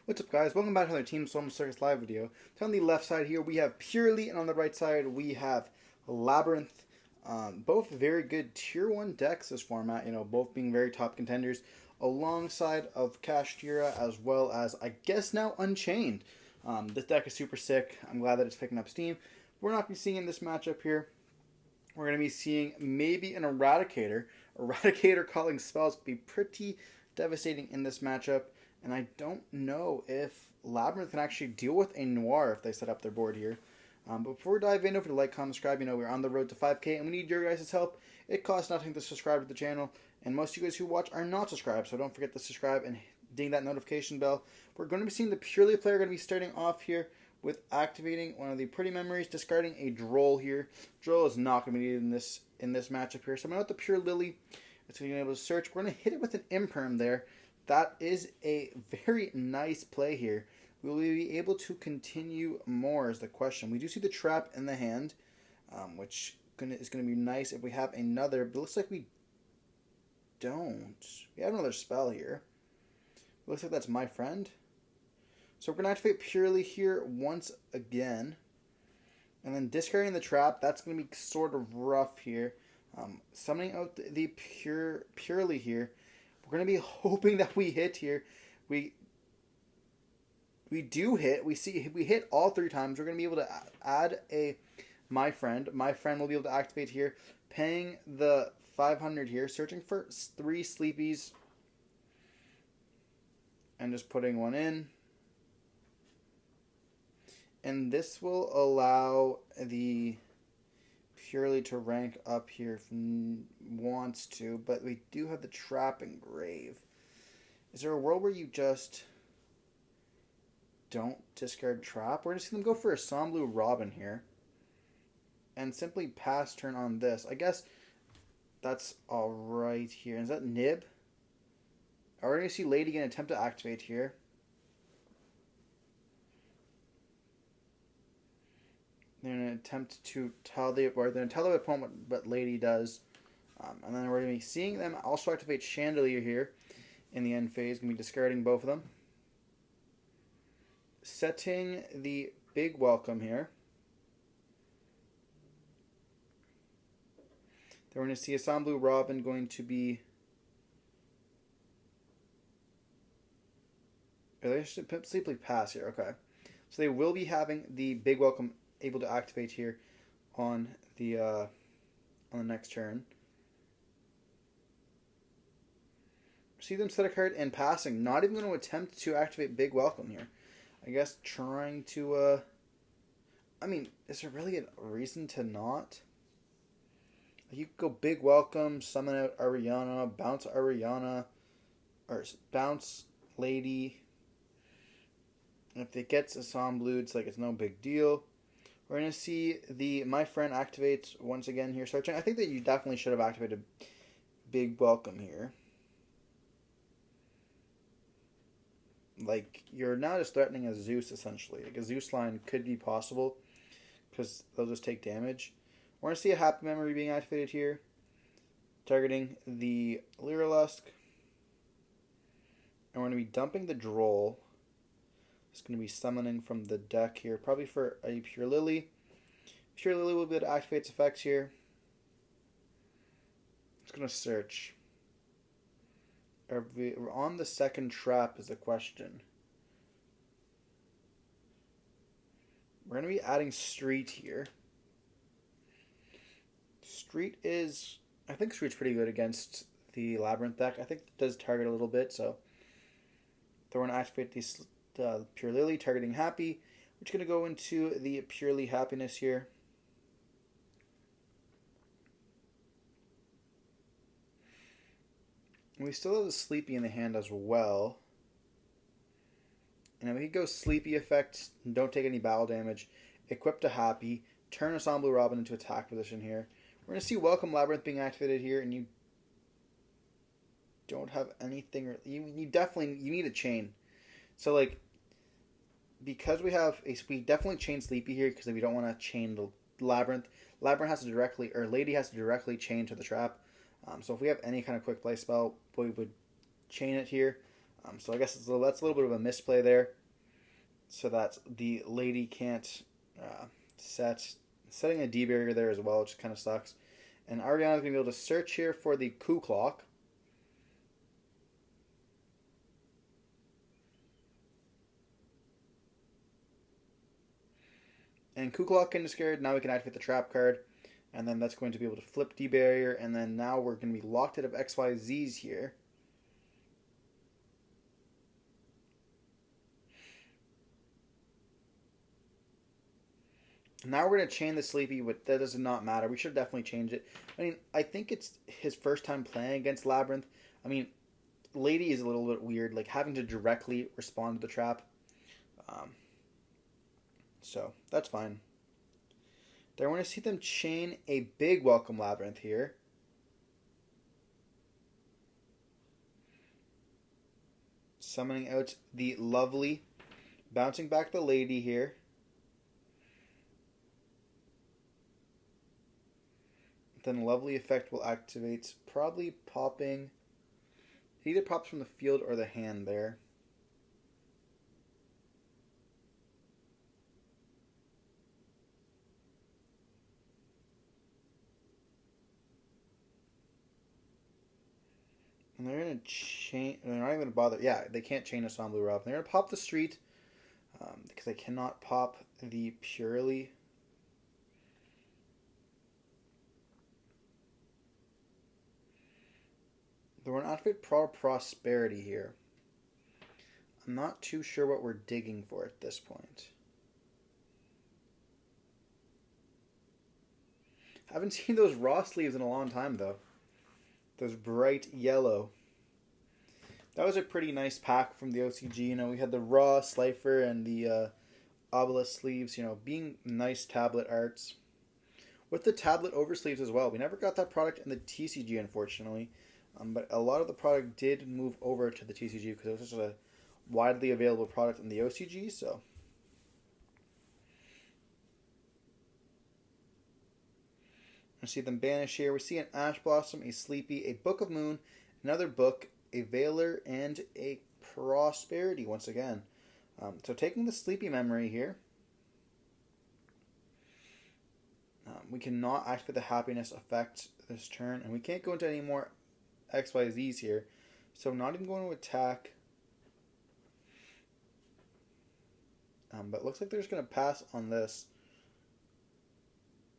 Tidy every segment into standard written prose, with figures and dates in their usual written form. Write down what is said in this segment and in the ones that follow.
What's up, guys? Welcome back to another Team Storm Circus live video. So on the left side here we have Purrely, and on the right side we have Labrynth. Both very good tier 1 decks this format, both being very top contenders, alongside of Kashtira as well as, I guess, now Unchained. This deck is super sick. I'm glad that it's picking up steam. We're not going to be seeing in this matchup here. We're going to be seeing maybe an Eradicator. Eradicator calling spells could be pretty devastating in this matchup. And I don't know if Labrynth can actually deal with a Noir if they set up their board here. But before we dive in, over to like, comment, subscribe. We're on the road to 5K and we need your guys' help. It costs nothing to subscribe to the channel. And most of you guys who watch are not subscribed, so don't forget to subscribe and ding that notification bell. We're going to be seeing the Purrely player going to be starting off here with activating one of the Pretty Memories, discarding a Duel here. Duel is not going to be needed in this matchup here. So I'm going to have the Purrely. It's going to be able to search. We're going to hit it with an Imperm there. That is a very nice play here. Will we be able to continue more is the question. We do see the trap in the hand, which is going to be nice if we have another. But it looks like we don't. We have another spell here. It looks like that's My Friend. So we're going to activate Purrely here once again. And then discarding the trap. That's going to be sort of rough here. Summoning out the Purrely here. We're going to be hoping that we hit here. We do hit. We hit all 3 times. We're going to be able to add a My Friend. My Friend will be able to activate here. Paying the 500 here. Searching for 3 Sleepies. And just putting one in. And this will allow the Purrely to rank up here if wants to, but we do have the trap engrave. Is there a world where you just don't discard trap? We're going to see them go for a Somblue Robin here and simply pass turn on this. I guess that's alright here. Is that Nib? We're going to see Lady going to attempt to activate here. They're going to attempt to tell the opponent what Lady does. And then we're going to be seeing them also activate Chandelier here in the end phase. Going to be discarding both of them. Setting the big welcome here. Then we're going to see a Somblue Robin going to be... They should simply pass here. Okay. So they will be having the big welcome able to activate here on the next turn. See them set a card and passing. Not even going to attempt to activate Big Welcome here. I guess trying to... I mean, is there really a reason to not? You could go Big Welcome, summon out Ariana, bounce Ariana, or bounce Lady. And if it gets a Somblue, it's like it's no big deal. We're going to see the My Friend activate once again here. Searching. I think that you definitely should have activated Big Welcome here. Like, you're now just threatening a Zeus, essentially. Like, a Zeus line could be possible because they'll just take damage. We're going to see a Happy Memory being activated here. Targeting the Lyrilusk. And we're going to be dumping the Droll. It's going to be summoning from the deck here, probably for a Purrely. Purrely will be able to activate its effects here. It's going to search. Are we on the second trap is the question. We're going to be adding Street here. Street is... I think Street's pretty good against the Labrynth deck. I think it does target a little bit, so... They're going to activate these... Purrely targeting Happy. We're just going to go into the Purrely Happiness here. And we still have the Sleepy in the hand as well. And we could go Sleepy effect, don't take any battle damage, equip to Happy, turn a Somblue Robin into attack position here. We're going to see Welcome Labrynth being activated here, and you don't have anything... You need a chain. So, like... Because we definitely chain Sleepy here because we don't want to chain the Labrynth. Labrynth has to directly, or Lady has to directly chain to the trap. So if we have any kind of quick play spell, we would chain it here. So I guess that's a little bit of a misplay there. So that the lady can't setting a D barrier there as well, which kind of sucks. And Ariana's going to be able to search here for the Coup Clock. And Coup Clock can discard. Now we can activate the trap card. And then that's going to be able to flip D barrier. And then now we're going to be locked out of XYZs here. Now we're going to chain the Sleepy, but that does not matter. We should definitely change it. I mean, I think it's his first time playing against Labrynth. I mean, Lady is a little bit weird, like having to directly respond to the trap. So, that's fine. Then we're going to see them chain a big Welcome Labrynth here. Summoning out the Lovely. Bouncing back the Lady here. Then Lovely effect will activate, probably popping. It either pops from the field or the hand there. And they're going to chain. They're not even going to bother. Yeah, they can't chain us on Blue Robin. They're going to pop the Street because they cannot pop the Purrely. We're going to activate Prosperity here. I'm not too sure what we're digging for at this point. Haven't seen those raw sleeves in a long time, though. Those bright yellow. That was a pretty nice pack from the OCG. You know, we had the raw Slifer and the Obelisk sleeves, you know, being nice tablet arts. With the tablet oversleeves as well. We never got that product in the TCG, unfortunately. But a lot of the product did move over to the TCG because it was such a widely available product in the OCG. So, I see them banish here. We see an Ash Blossom, a Sleepy, a Book of Moon, another book, a Veiler, and a Prosperity once again. So taking the Sleepy memory here. We cannot activate the Happiness effect this turn, and we can't go into any more XYZs here. So I'm not even going to attack. But it looks like they're just going to pass on this.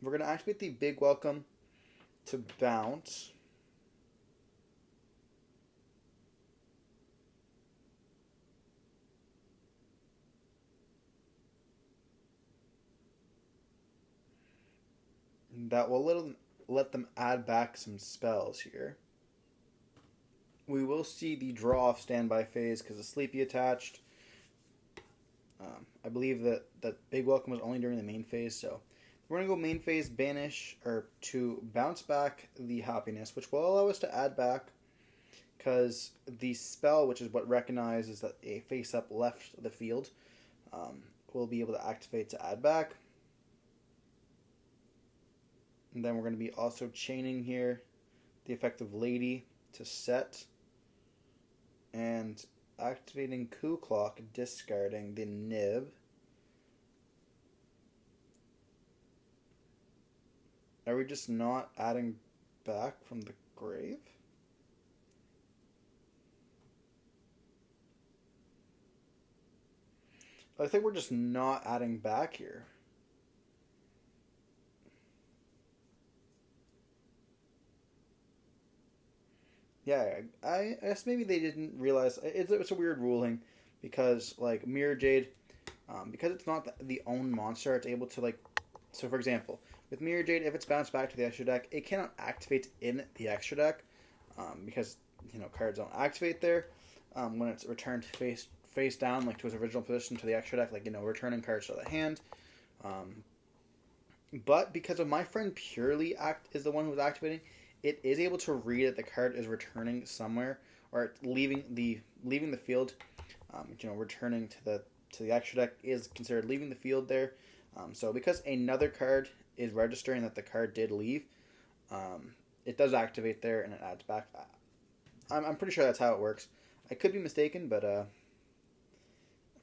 We're going to activate the Big Welcome to bounce. That will let them add back some spells here. We will see the draw off standby phase because the Sleepy attached. I believe that Big Welcome was only during the main phase, so we're going to go main phase, banish, or to bounce back the Happiness, which will allow us to add back because the spell, which is what recognizes that a face-up left the field, will be able to activate to add back. And then we're going to be also chaining here the effect of Lady to set and activating Coup Clock, discarding the Nib. Are we just not adding back from the grave? I think we're just not adding back here. Yeah, I guess maybe they didn't realize. It's a weird ruling because, like, Mirror Jade, because it's not the own monster, it's able to, like... So, for example, with Mirror Jade, if it's bounced back to the extra deck, it cannot activate in the extra deck because, you know, cards don't activate there when it's returned face down, like, to its original position to the extra deck, like, you know, returning cards to the hand. But because of my friend Purrely is the one who was activating, it is able to read that the card is returning somewhere or leaving the field. You know, returning to the extra deck is considered leaving the field there. So because another card is registering that the card did leave, it does activate there and it adds back. I'm pretty sure that's how it works. I could be mistaken, but I'm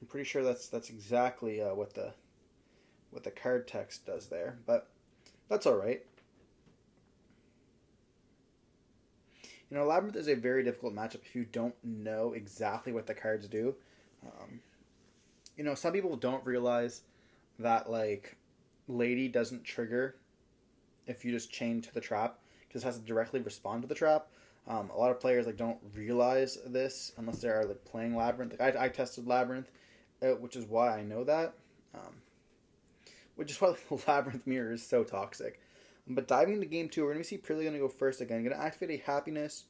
pretty sure that's exactly what the card text does there. But that's all right. You know, Labrynth is a very difficult matchup if you don't know exactly what the cards do. Um, you know, some people don't realize that like Lady doesn't trigger if you just chain to the trap because it has to directly respond to the trap. A lot of players like don't realize this unless they are like playing Labrynth. Like I tested Labrynth, which is why I know that. Which is why the Labrynth mirror is so toxic. But diving into game two, we're going to see Purrely going to go first again. Going to activate a happiness,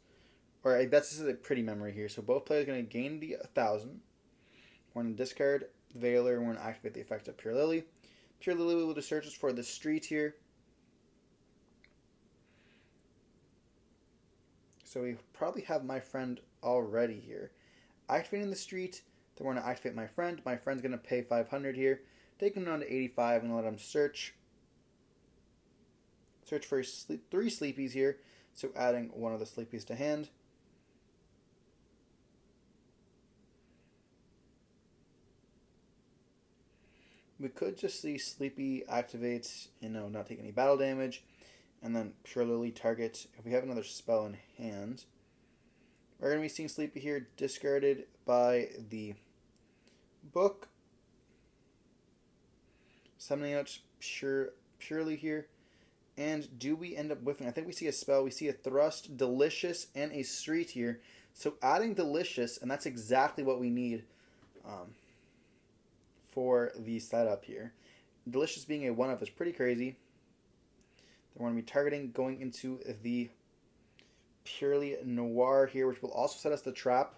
or I bet this is a pretty memory here. So both players are going to gain the 1,000. We're going to discard Veiler, and we're going to activate the effect of Pure Lily. Pure Lily will just search us for the street here. So we probably have my friend already here. Activating the street, then we're going to activate my friend. My friend's going to pay 500 here. Take him down to 85 and let him search. Search for 3 sleepies here. So adding one of the sleepies to hand. We could just see Sleepy activates, not take any battle damage. And then Pure Lily target if we have another spell in hand. We're going to be seeing Sleepy here discarded by the book. Summoning out Purely here. And do we end up whiffing? I think we see a spell. We see a Thrust, Delicious, and a Street here. So adding Delicious, and that's exactly what we need for the setup here. Delicious being a 1-up is pretty crazy. Then we're going to be targeting going into the Purely Noir here, which will also set us the trap.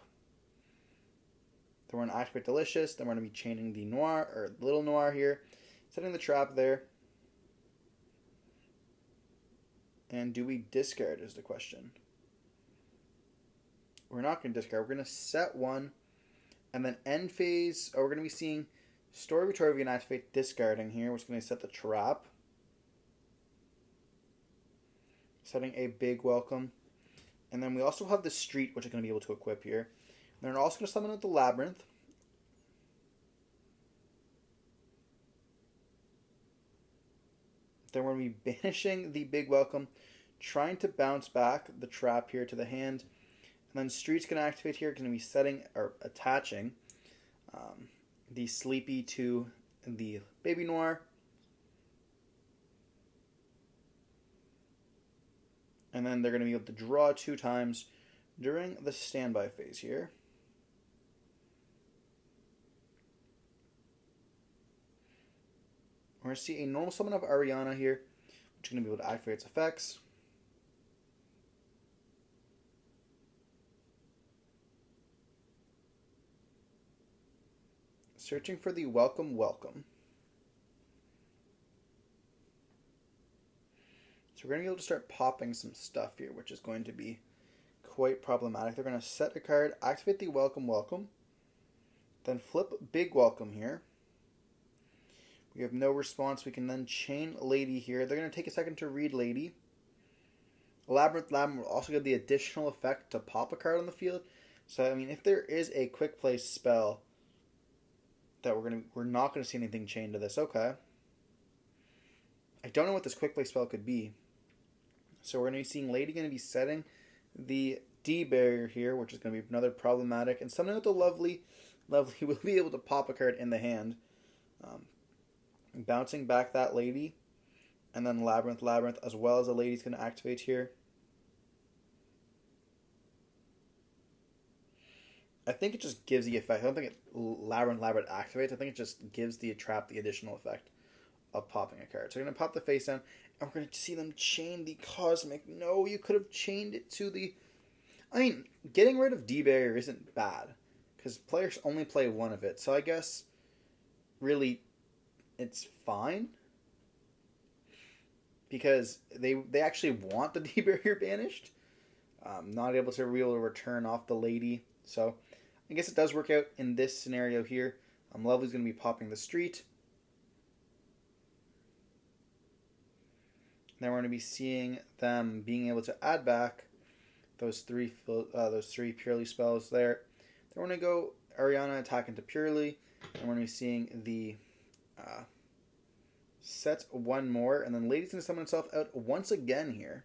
Then we're going to activate Delicious. Then we're going to be chaining the Noir, or Little Noir here. Setting the trap there. And do we discard is the question. We're not going to discard. We're going to set one. And then end phase, we're going to be seeing Story Victoria. We're going to activate discarding here, which is going to set the trap. Setting a big welcome. And then we also have the street, which is going to be able to equip here. And they're also going to summon out the Labrynth. Then we're going to be banishing the big welcome, trying to bounce back the trap here to the hand. And then Street's going to activate here, going to be setting or attaching the Sleepy to the Baby Noir. And then they're going to be able to draw 2 times during the standby phase here. We're going to see a normal summon of Ariana here, which is going to be able to activate its effects. Searching for the welcome. So we're going to be able to start popping some stuff here, which is going to be quite problematic. They're going to set a card, activate the welcome, then flip big welcome here. We have no response. We can then chain Lady here. They're going to take a second to read Lady. Labrynth will also give the additional effect to pop a card on the field. So, I mean, if there is a quick play spell that we're not going to see anything chained to this. Okay. I don't know what this quick play spell could be. So we're going to be seeing Lady going to be setting the D barrier here, which is going to be another problematic. And something with the Lovely will be able to pop a card in the hand. Bouncing back that Lady. And then Labrynth, as well as the Lady's going to activate here. I think it just gives the effect. I don't think Labrynth activates. I think it just gives the trap the additional effect of popping a card. So we're going to pop the face down, and we're going to see them chain the Cosmic. No, you could have chained it to the... I mean, getting rid of D-Barrier isn't bad, because players only play one of it. So I guess, really, it's fine, because they actually want the D-Barrier banished. Not able to return off the Lady. So I guess it does work out in this scenario here. Lovely's going to be popping the street. Then we're going to be seeing them being able to add back those three Purely spells there. Then we're going to go Ariana attack into Purrely, and we're going to be seeing the sets one more, and then Lady's going to summon himself out once again here.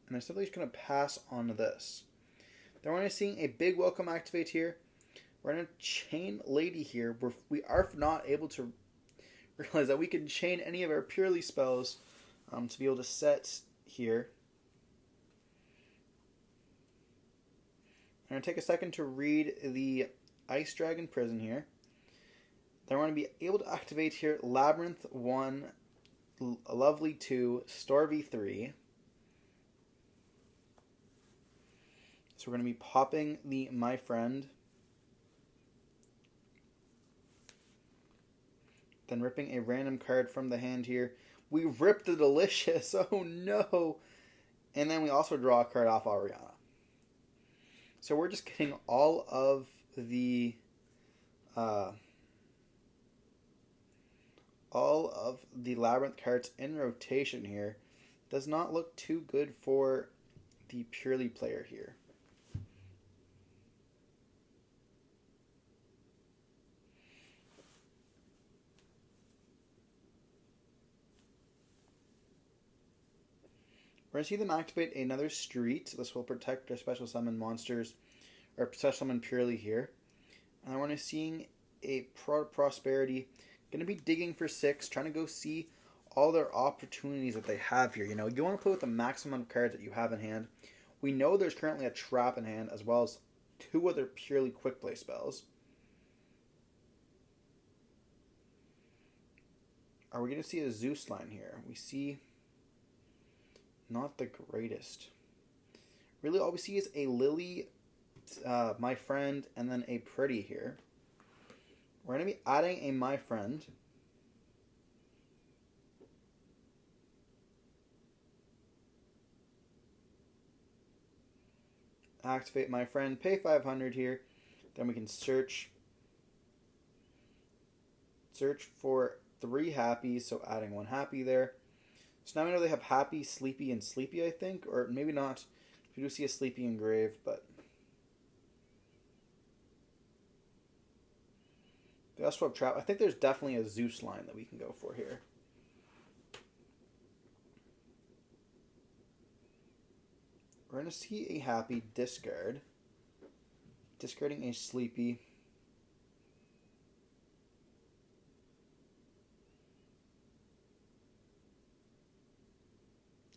And I'm simply just going to pass on this. Then we're going to see a big welcome activate here. We're going to chain Lady here. We are not able to realize that we can chain any of our Purrely spells to be able to set here. I'm going to take a second to read the Ice Dragon Prison here. Then we're going to be able to activate here Labrynth 1, Lovely 2, Storvy 3. So we're going to be popping the My Friend. Then ripping a random card from the hand here. We ripped the Delicious. Oh no. And then we also draw a card off Ariana. So we're just getting all of the Labrynth cards in rotation here. Does not look too good for the Purrely player here. We're going to see them activate another street. This will protect their special summon monsters, or special summon Purrely here. And then we're going to seeing a Prosperity. Going to be digging for 6, trying to go see all their opportunities that they have here. You know, you want to play with the maximum of cards that you have in hand. We know there's currently a trap in hand, as well as 2 other Purrely quick play spells. Are we going to see a Zeus line here? We see not the greatest. Really, all we see is a Lily, My Friend, and then a Pretty here. We're going to be adding a My Friend. Activate My Friend, pay 500 here. Then we can search for 3 Happies, so adding 1 Happy there. So now we know they have Happy, Sleepy, and Sleepy, I think. Or maybe not. We do see a Sleepy Engrave, but they also have Trap. I think there's definitely a Zeus line that we can go for here. We're going to see a Happy discard. Discarding a Sleepy.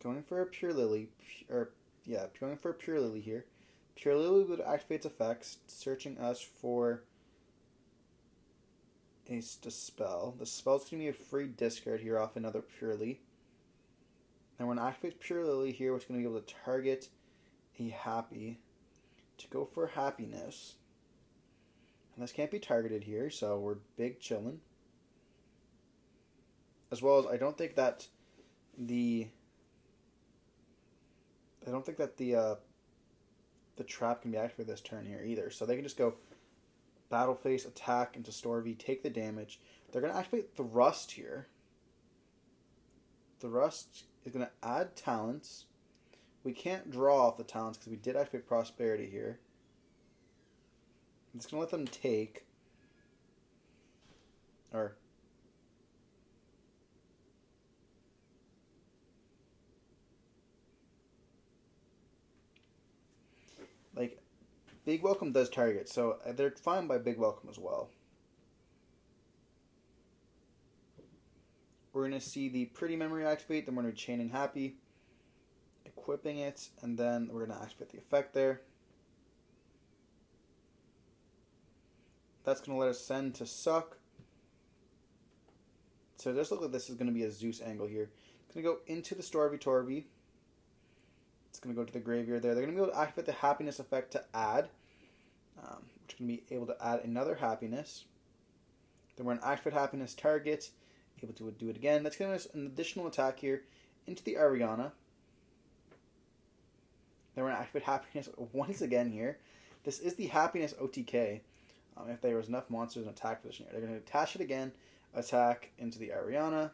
Going for a Purrely, going for a Purrely here. Purrely would activate its effects, searching us for a spell. The spell's going to be a free discard here off another Purrely. And we're going to activate Purrely here, which is going to be able to target a Happy to go for Happiness. And this can't be targeted here, so we're big chillin'. As well as I don't think that the trap can be activated this turn here either. So they can just go Battle Face, attack into Storvy, take the damage. They're going to activate Thrust here. Thrust is going to add talents. We can't draw off the talents because we did activate Prosperity here. It's going to let them take. Or like, Big Welcome does target, so they're fine by Big Welcome as well. We're going to see the Pretty Memory activate, then we're going to chaining Happy, equipping it, and then we're going to activate the effect there. That's going to let us send to Suck. So it does look like this is going to be a Zeus angle here. It's going to go into the Storvy Torvy. It's going to go to the graveyard there. They're going to be able to activate the Happiness effect to add, which is going to be able to add another Happiness. Then we're going to activate Happiness target, able to do it again. That's going to give us an additional attack here into the Ariana. Then we're going to activate Happiness once again here. This is the Happiness OTK. If there was enough monsters in attack position here, they're going to attach it again, attack into the Ariana.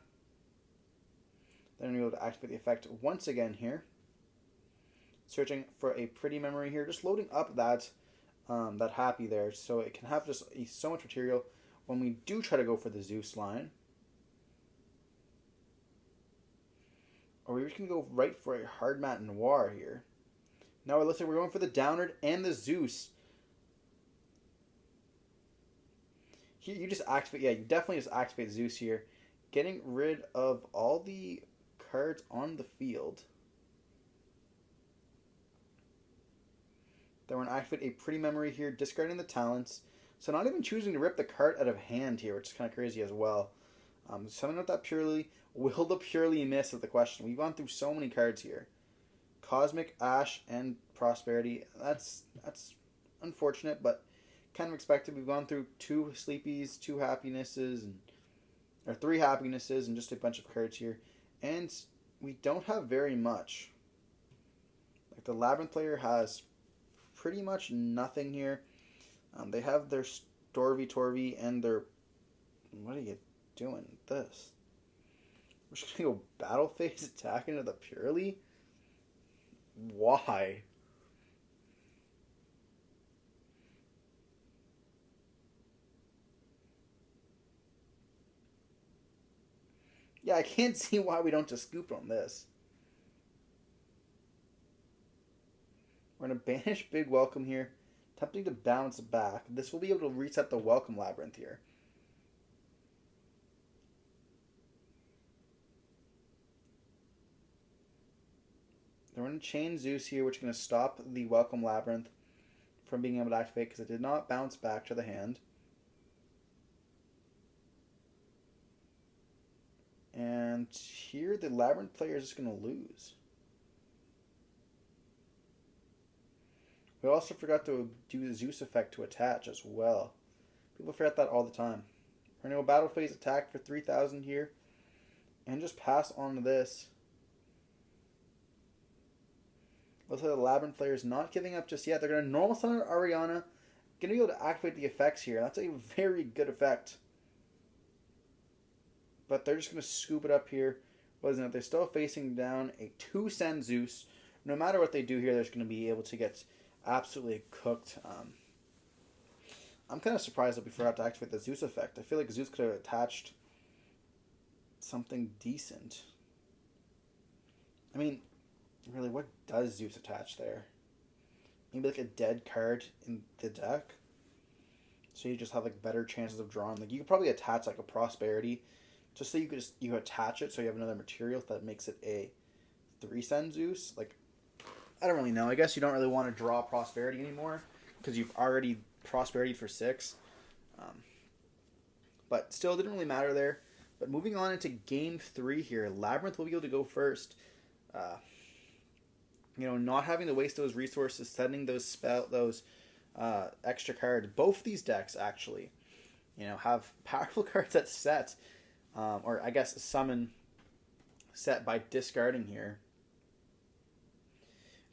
Then we're going to be able to activate the effect once again here. searching for a pretty memory here. Just loading up that happy there, so it can have just so much material when we do try to go for the Zeus line. Or we can go right for a hard matte noir here. Now it looks like we're going for the Downard and the Zeus. Here you just activate, yeah, you definitely just activate Zeus here, getting rid of all the cards on the field. Then we're going to activate a pretty memory here, discarding the talents. So not even choosing to rip the card out of hand here, which is kind of crazy as well. Summon out that Purrely. Will the Purrely miss is the question. We've gone through so many cards here. Cosmic, Ash, and Prosperity. That's unfortunate, but kind of expected. We've gone through 2 Sleepies, 2 Happinesses, or 3 Happinesses, and just a bunch of cards here. And we don't have very much. Like the Labrynth player has pretty much nothing here. They have their Storvy Torvy and their... What are you doing with this? We're just going to go Battle Phase attack into the Purrely? Why? Yeah, I can't see why we don't just scoop on this. We're going to banish Big Welcome here. Attempting to bounce back. This will be able to reset the Welcome Labrynth here. Then we're going to chain Zeus here, which is going to stop the Welcome Labrynth from being able to activate because it did not bounce back to the hand. And here the Labrynth player is just going to lose. We also forgot to do the Zeus effect to attach as well. People forget that all the time. We're going to go Battle Phase attack for 3,000 here. And just pass on to this. Looks like the Labrynth player is not giving up just yet. They're going to normal summon Ariana. Going to be able to activate the effects here. That's a very good effect. But they're just going to scoop it up here. Wasn't it? They're still facing down a 2-send Zeus. No matter what they do here, they're just going to be able to get absolutely cooked. I'm kind of surprised that we forgot to activate the Zeus effect. I feel like Zeus could have attached something decent. I mean, really, what does Zeus attach there? Maybe like a dead card in the deck? So you just have like better chances of drawing. Like you could probably attach like a Prosperity, just so you attach it so you have another material that makes it a 3-send Zeus. Like, I don't really know. I guess you don't really want to draw Prosperity anymore because you've already Prosperity for 6. But still, it didn't really matter there. But moving on into Game 3 here, Labrynth will be able to go first. Not having to waste those resources, sending those extra cards. Both of these decks actually, have powerful cards that set, or I guess summon set by discarding here.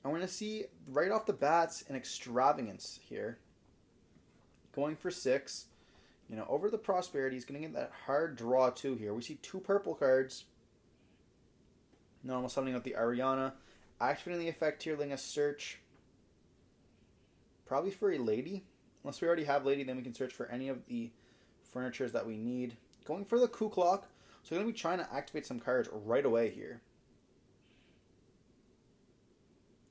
I'm going to see right off the bats an extravagance here. Going for 6. Over the Prosperity, he's going to get that hard draw 2 here. We see 2 purple cards. Normal summoning out the Ariana. Activating the effect here, letting us search. Probably for a lady. Unless we already have lady, then we can search for any of the furnitures that we need. Going for the Ku Clock. So we're going to be trying to activate some cards right away here.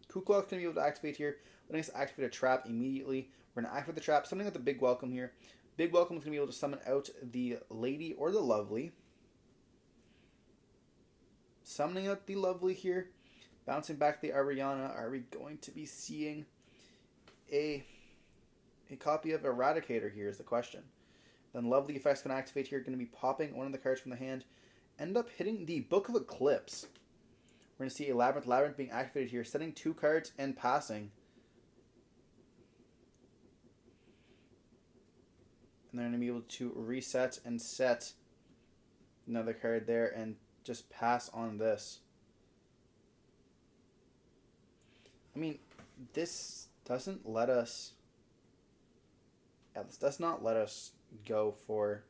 Ku Clock's going to be able to activate here. Letting us activate a trap immediately. We're going to activate the trap. Summoning out the Big Welcome here. Big Welcome is going to be able to summon out the Lady or the Lovely. Summoning out the Lovely here. Bouncing back the Ariana. Are we going to be seeing a copy of Eradicator here is the question. Then Lovely effects can activate here. Going to be popping one of the cards from the hand. End up hitting the Book of Eclipse. We're going to see a Labrynth being activated here. Setting 2 cards and passing. And they're going to be able to reset and set another card there and just pass on this. I mean, this doesn't let us... Yeah, this does not let us go for...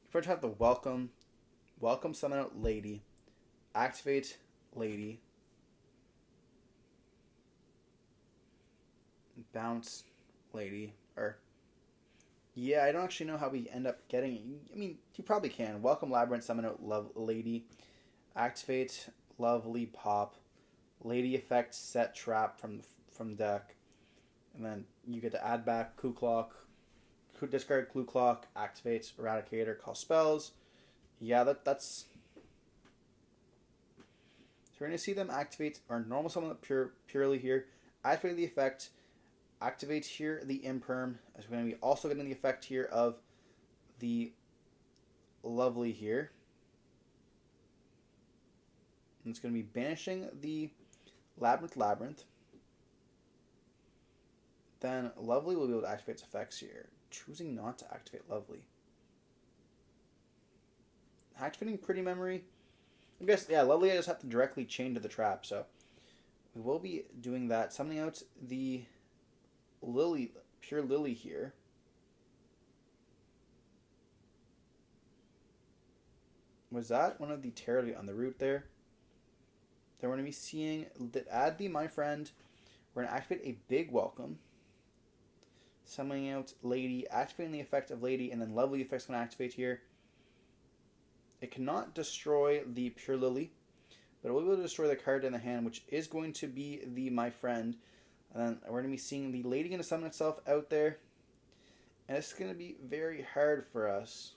If we're to have the Welcome summon out Lady, activate Lady, bounce lady. Or, yeah, I don't actually know how we end up getting it. I mean, you probably can. Welcome Labrynth, summon out Love Lady. Activate Lovely Pop. Lady effect, set trap from deck. And then you get to add back Clue Clock. Discard Clue Clock, activates Eradicator, call spells. Yeah, that's... So we're going to see them activate our normal summon Purrely here. Activate the effect. Activate here the Imperm. As we're going to be also getting the effect here of the Lovely here. And it's going to be banishing the Labrynth. Then Lovely will be able to activate its effects here. Choosing not to activate Lovely. Activating Pretty Memory. I guess, yeah, Lovely I just have to directly chain to the trap, so we will be doing that. Summoning out the Purrely here. Was that one of the Terribly on the route there? Then we're going to be seeing, add the My Friend. We're going to activate a Big Welcome. Summoning out Lady, activating the effect of Lady, and then Lovely effect's going to activate here. It cannot destroy the Purrely, but it will be able to destroy the card in the hand, which is going to be the My Friend. And then we're going to be seeing the Lady going to summon itself out there. And it's going to be very hard for us.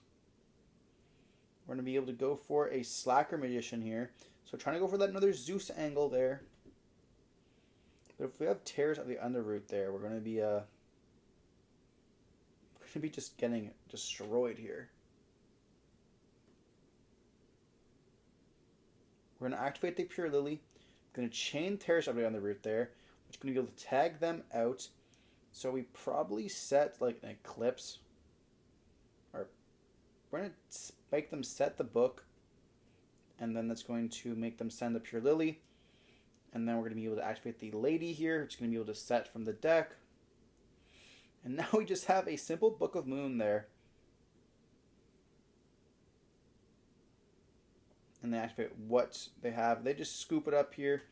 We're going to be able to go for a Slacker Magician here. So trying to go for that another Zeus angle there. But if we have Tears of the Underroot there, we're going to be just getting destroyed here. We're going to activate the Purrely. Going to chain Tears of the Underroot there, which is going to be able to tag them out. So we probably set like an Eclipse. Or we're going to make them set the book. And then that's going to make them send the Purrely. And then we're going to be able to activate the Lady here, which is going to be able to set from the deck. And now we just have a simple Book of Moon there. And they activate what they have. They just scoop it up here.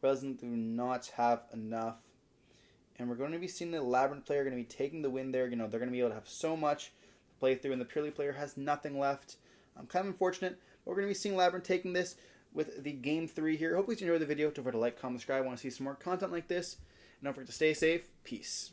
Resin do not have enough. And we're going to be seeing the Labrynth player going to be taking the win there. You know, they're going to be able to have so much to play through, and the Purrely player has nothing left. Kind of unfortunate. But we're going to be seeing Labrynth taking this with the game 3 here. Hopefully you enjoyed the video. Don't forget to like, comment, subscribe. I want to see some more content like this. And don't forget to stay safe. Peace.